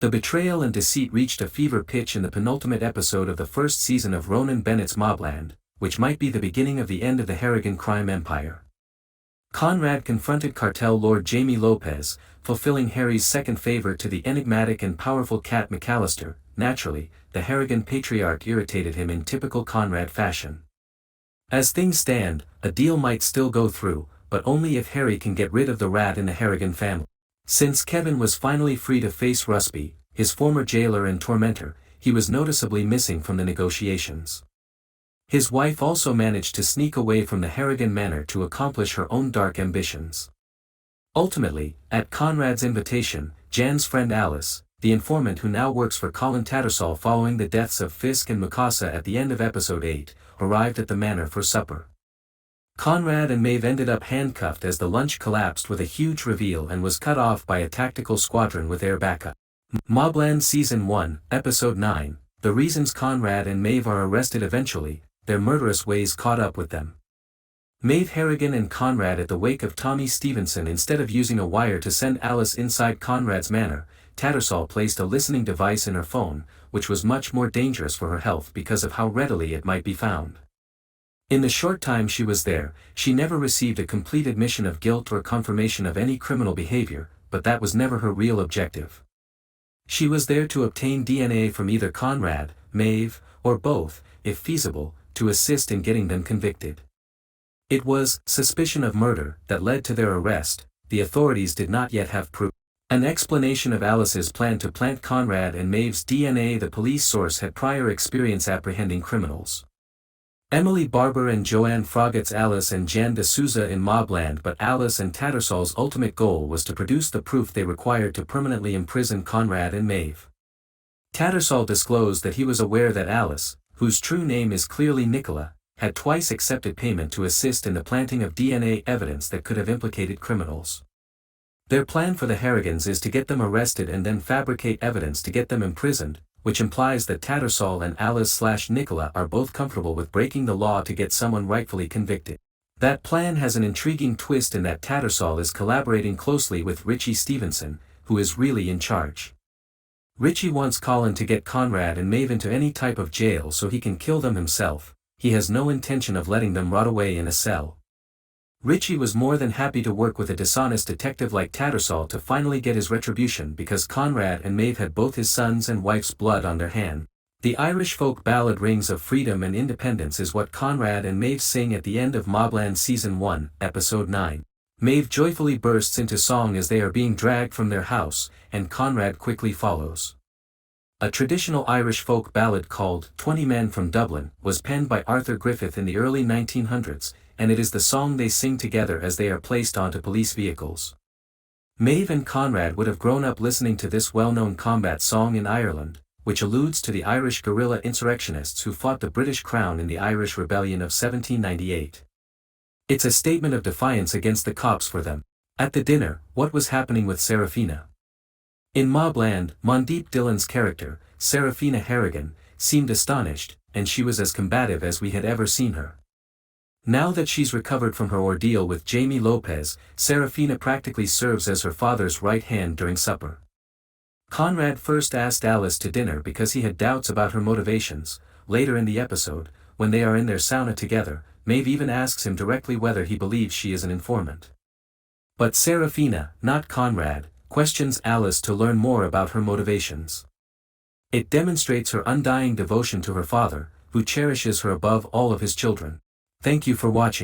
The betrayal and deceit reached a fever pitch in the penultimate episode of the first season of Ronan Bennett's MobLand, which might be the beginning of the end of the Harrigan crime empire. Conrad confronted cartel lord Jamie Lopez, fulfilling Harry's second favor to the enigmatic and powerful Cat McAllister. Naturally, the Harrigan patriarch irritated him in typical Conrad fashion. As things stand, a deal might still go through, but only if Harry can get rid of the rat in the Harrigan family. Since Kevin was finally free to face Rusby, his former jailer and tormentor, he was noticeably missing from the negotiations. His wife also managed to sneak away from the Harrigan manor to accomplish her own dark ambitions. Ultimately, at Conrad's invitation, Jan's friend Alice, the informant who now works for Colin Tattersall following the deaths of Fisk and Mikasa at the end of episode 8, arrived at the manor for supper. Conrad and Maeve ended up handcuffed as the lunch collapsed with a huge reveal and was cut off by a tactical squadron with air backup. MobLand Season 1, Episode 9, the reasons Conrad and Maeve are arrested eventually, their murderous ways caught up with them. Maeve Harrigan and Conrad at the wake of Tommy Stevenson. Instead of using a wire to send Alice inside Conrad's manor, Tattersall placed a listening device in her phone, which was much more dangerous for her health because of how readily it might be found. In the short time she was there, she never received a complete admission of guilt or confirmation of any criminal behavior, but that was never her real objective. She was there to obtain DNA from either Conrad, Maeve, or both, if feasible, to assist in getting them convicted. It was suspicion of murder that led to their arrest. The authorities did not yet have proof. An explanation of Alice's plan to plant Conrad and Maeve's DNA. The police source had prior experience apprehending criminals. Emily Barber and Joanne Froggatt's Alice and Jan de Souza in MobLand, but Alice and Tattersall's ultimate goal was to produce the proof they required to permanently imprison Conrad and Maeve. Tattersall disclosed that he was aware that Alice, whose true name is clearly Nicola, had twice accepted payment to assist in the planting of DNA evidence that could have implicated criminals. Their plan for the Harrigans is to get them arrested and then fabricate evidence to get them imprisoned, which implies that Tattersall and Alice/Nicola are both comfortable with breaking the law to get someone rightfully convicted. That plan has an intriguing twist in that Tattersall is collaborating closely with Richie Stevenson, who is really in charge. Richie wants Colin to get Conrad and Maeve into any type of jail so he can kill them himself. He has no intention of letting them rot away in a cell. Richie was more than happy to work with a dishonest detective like Tattersall to finally get his retribution because Conrad and Maeve had both his son's and wife's blood on their hand. The Irish folk ballad Rings of Freedom and Independence is what Conrad and Maeve sing at the end of MobLand Season 1, Episode 9. Maeve joyfully bursts into song as they are being dragged from their house, and Conrad quickly follows. A traditional Irish folk ballad called 20 Men from Dublin was penned by Arthur Griffith in the early 1900s, and it is the song they sing together as they are placed onto police vehicles. Maeve and Conrad would have grown up listening to this well-known combat song in Ireland, which alludes to the Irish guerrilla insurrectionists who fought the British Crown in the Irish Rebellion of 1798. It's a statement of defiance against the cops for them. At the dinner, what was happening with Serafina? In MobLand, Mondeep Dillon's character, Serafina Harrigan, seemed astonished, and she was as combative as we had ever seen her. Now that she's recovered from her ordeal with Jamie Lopez, Serafina practically serves as her father's right hand during supper. Conrad first asked Alice to dinner because he had doubts about her motivations. Later in the episode, when they are in their sauna together, Maeve even asks him directly whether he believes she is an informant. But Serafina, not Conrad, questions Alice to learn more about her motivations. It demonstrates her undying devotion to her father, who cherishes her above all of his children. Thank you for watching.